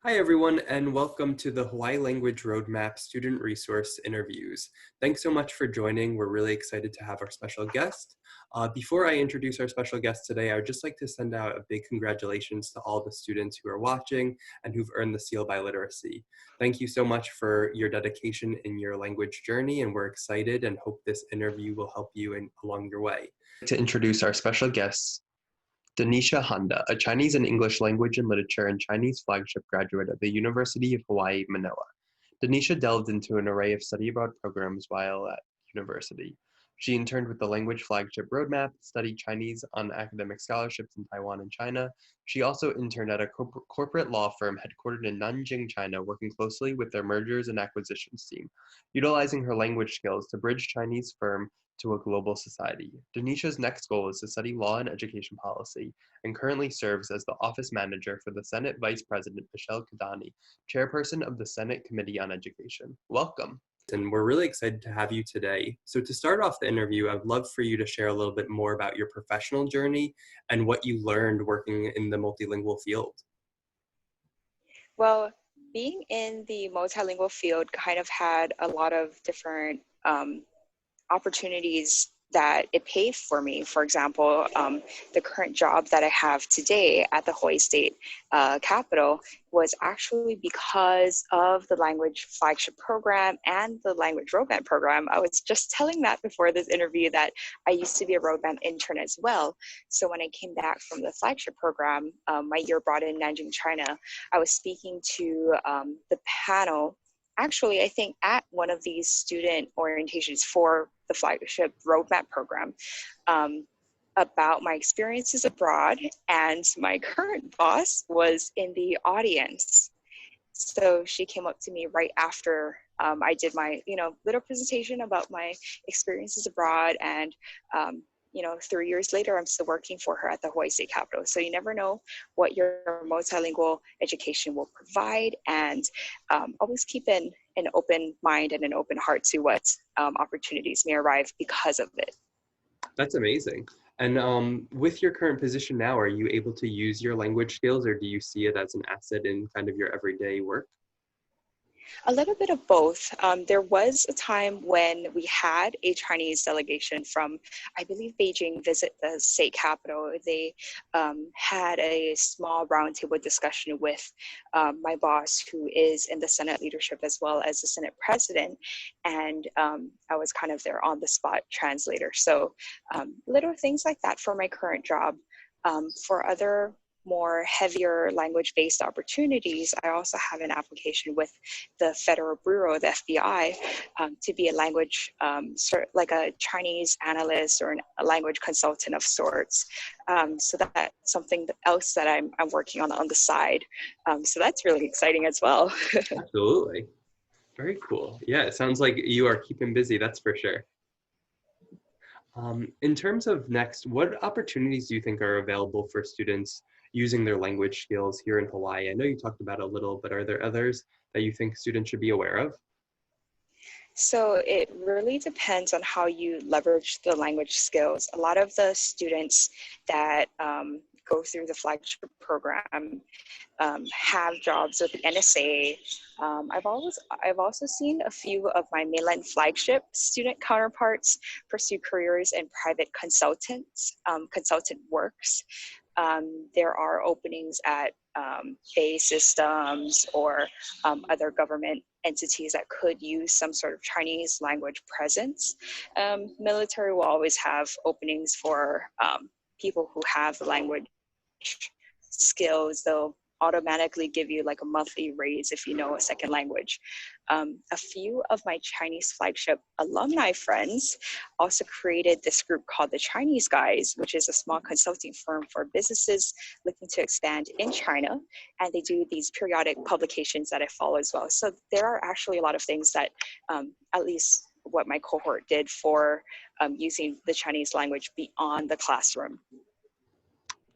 Hi, everyone, and welcome to the Hawaii Language Roadmap Student Resource Interviews. Thanks so much for joining. We're really excited to have our special guest. Before I introduce our special guest today, I would just like to send out a big congratulations to all the students who are watching and who've earned the seal by literacy. Thank you so much for your dedication in your language journey, and we're excited and hope this interview will help you along your way. To introduce our special guests, Danicia Honda, a Chinese and English language and literature and Chinese flagship graduate of the University of Hawaiʻi, Mānoa. Danicia delved into an array of study abroad programs while at university. She interned with the Language Flagship Roadmap, studied Chinese on academic scholarships in Taiwan and China. She also interned at a corporate law firm headquartered in Nanjing, China, working closely with their mergers and acquisitions team, utilizing her language skills to bridge Chinese firm to a global society. Danicia's next goal is to study law and education policy, and currently serves as the office manager for the Senate Vice President Michelle Kidani, Chairperson of the Senate Committee on Education. Welcome. And we're really excited to have you today. So to start off the interview, I'd love for you to share a little bit more about your professional journey and what you learned working in the multilingual field. Well, being in the multilingual field kind of had a lot of different opportunities that it paved for me. For example, the current job that I have today at the Hawaii State Capitol was actually because of the Language Flagship Program and the Language Roadmap Program. I was just telling Matt before this interview that I used to be a roadmap intern as well. So when I came back from the flagship program, my year brought in Nanjing, China, I was speaking to the panel. Actually, I think at one of these student orientations for the flagship roadmap program about my experiences abroad, and my current boss was in the audience. So she came up to me right after I did my, little presentation about my experiences abroad, and 3 years later, I'm still working for her at the Hawaii State Capitol. So you never know what your multilingual education will provide, and always keep an open mind and an open heart to what opportunities may arrive because of it. That's amazing. And with your current position now, are you able to use your language skills, or do you see it as an asset in kind of your everyday work? A little bit of both. There was a time when we had a Chinese delegation from, I believe, Beijing visit the state capitol. They had a small roundtable discussion with my boss, who is in the Senate leadership as well as the Senate president. And I was kind of their on-the-spot translator. So little things like that for my current job. For other more heavier language-based opportunities, I also have an application with the Federal Bureau, the FBI, to be a language, like a Chinese analyst or a language consultant of sorts. So that's something else that I'm working on the side. So that's really exciting as well. Absolutely. Very cool. Yeah, it sounds like you are keeping busy, that's for sure. In terms of next, what opportunities do you think are available for students using their language skills here in Hawaii? I know you talked about a little, but are there others that you think students should be aware of? So it really depends on how you leverage the language skills. A lot of the students that go through the flagship program have jobs with the NSA. I've also seen a few of my mainland flagship student counterparts pursue careers in private consultant works. There are openings at Bay Systems or other government entities that could use some sort of Chinese language presence. Military will always have openings for people who have the language skills. They'll automatically give you like a monthly raise if you know a second language. A few of my Chinese flagship alumni friends also created this group called the Chinese Guys, which is a small consulting firm for businesses looking to expand in China. And they do these periodic publications that I follow as well. So there are actually a lot of things that at least what my cohort did for using the Chinese language beyond the classroom.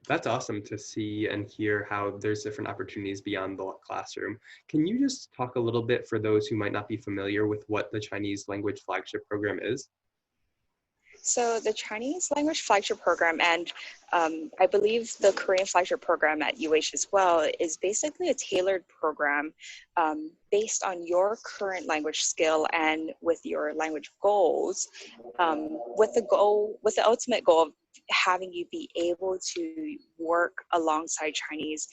That's awesome to see and hear how there's different opportunities beyond the classroom. Can you just talk a little bit for those who might not be familiar with what the Chinese Language Flagship Program is? So the Chinese Language Flagship Program and I believe the Korean Flagship Program at UH as well is basically a tailored program based on your current language skill and with your language goals, with the ultimate goal of having you be able to work alongside Chinese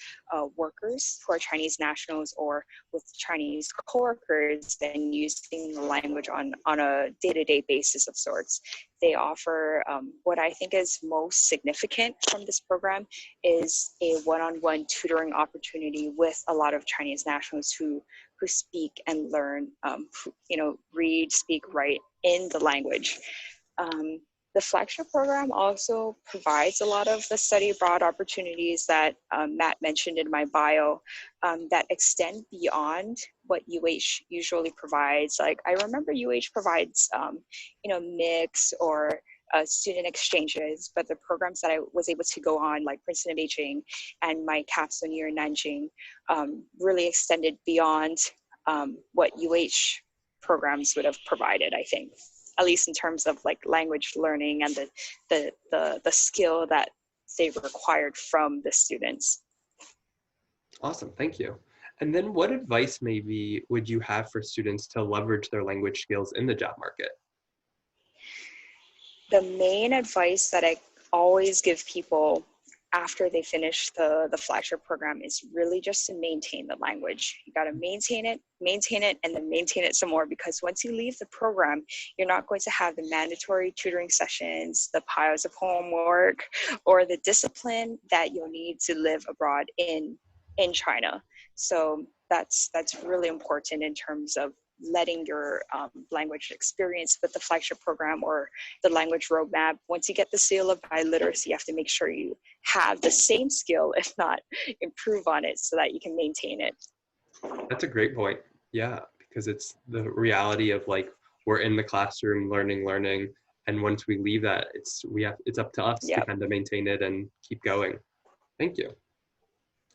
workers who are Chinese nationals or with Chinese coworkers and using the language on a day-to-day basis of sorts. They offer what I think is most significant from this program is a one-on-one tutoring opportunity with a lot of Chinese nationals who speak and learn, read, speak, write in the language. The flagship program also provides a lot of the study abroad opportunities that Matt mentioned in my bio that extend beyond what UH usually provides. Like I remember UH provides, mix or student exchanges, but the programs that I was able to go on, like Princeton and Beijing and my capstone year in Nanjing, really extended beyond what UH programs would have provided, I think, at least in terms of like language learning and the skill that they required from the students. Awesome, thank you. And then what advice maybe would you have for students to leverage their language skills in the job market? The main advice that I always give people after they finish the flagship program is really just to maintain the language. You got to maintain it, and then maintain it some more, because once you leave the program, you're not going to have the mandatory tutoring sessions, the piles of homework, or the discipline that you'll need to live abroad in China. So that's really important in terms of letting your language experience with the flagship program or the language roadmap. Once you get the seal of biliteracy, you have to make sure you have the same skill, if not improve on it, so that you can maintain it. That's a great point. Yeah, because it's the reality of like we're in the classroom learning, and once we leave that, it's up to us to kind of maintain it and keep going. Thank you.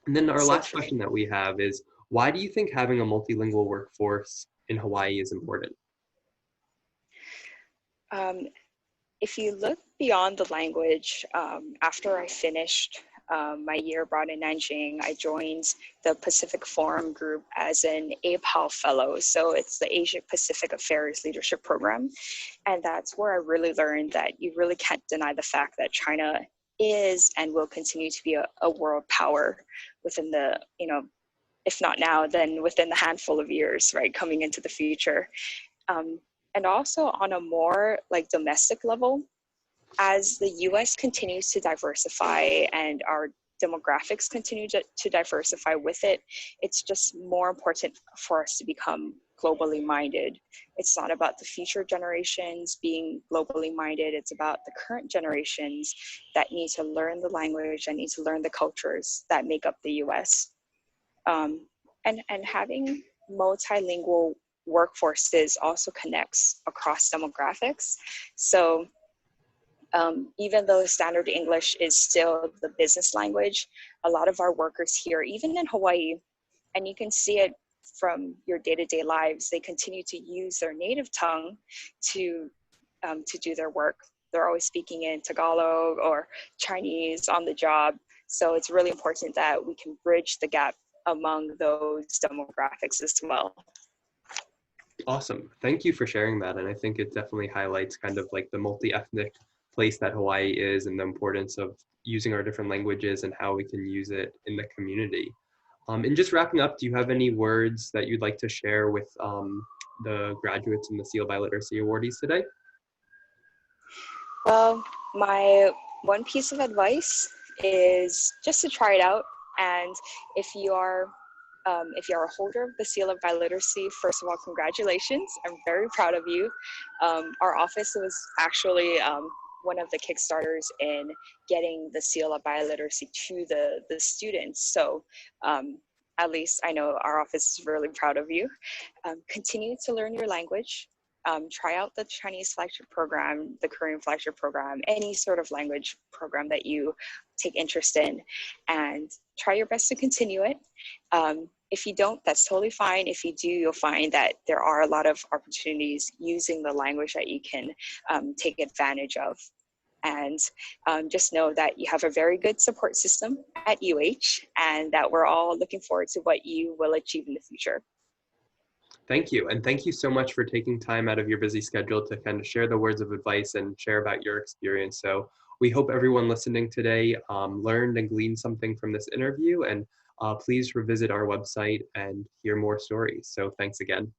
And then our last question that we have is, why do you think having a multilingual workforce in Hawaii is important? If you look beyond the language, after I finished my year abroad in Nanjing, I joined the Pacific Forum Group as an APAL fellow. So it's the Asia Pacific Affairs Leadership Program. And that's where I really learned that you really can't deny the fact that China is and will continue to be a world power within the, if not now, then within the handful of years, right, coming into the future. And also on a more like domestic level, as the US continues to diversify and our demographics continue to diversify with it, it's just more important for us to become globally minded. It's not about the future generations being globally minded, it's about the current generations that need to learn the language and need to learn the cultures that make up the US. And having multilingual workforces also connects across demographics. So even though standard English is still the business language, a lot of our workers here, even in Hawaii, and you can see it from your day-to-day lives, they continue to use their native tongue to do their work. They're always speaking in Tagalog or Chinese on the job. So it's really important that we can bridge the gap among those demographics as well. Awesome. Thank you for sharing that. And I think it definitely highlights kind of like the multi-ethnic place that Hawaii is and the importance of using our different languages and how we can use it in the community. And just wrapping up, do you have any words that you'd like to share with the graduates and the Seal by Literacy awardees today? Well, my one piece of advice is just to try it out. And if you are a holder of the Seal of Biliteracy, first of all, congratulations. I'm very proud of you. Our office was actually one of the Kickstarters in getting the Seal of Biliteracy to the students. So at least I know our office is really proud of you. Continue to learn your language. try out the Chinese Flagship Program, the Korean Flagship Program, any sort of language program that you take interest in, and try your best to continue it. If you don't, that's totally fine. If you do, you'll find that there are a lot of opportunities using the language that you can take advantage of. And just know that you have a very good support system at UH, and that we're all looking forward to what you will achieve in the future. Thank you. And thank you so much for taking time out of your busy schedule to kind of share the words of advice and share about your experience. So we hope everyone listening today learned and gleaned something from this interview. And please revisit our website and hear more stories. So thanks again.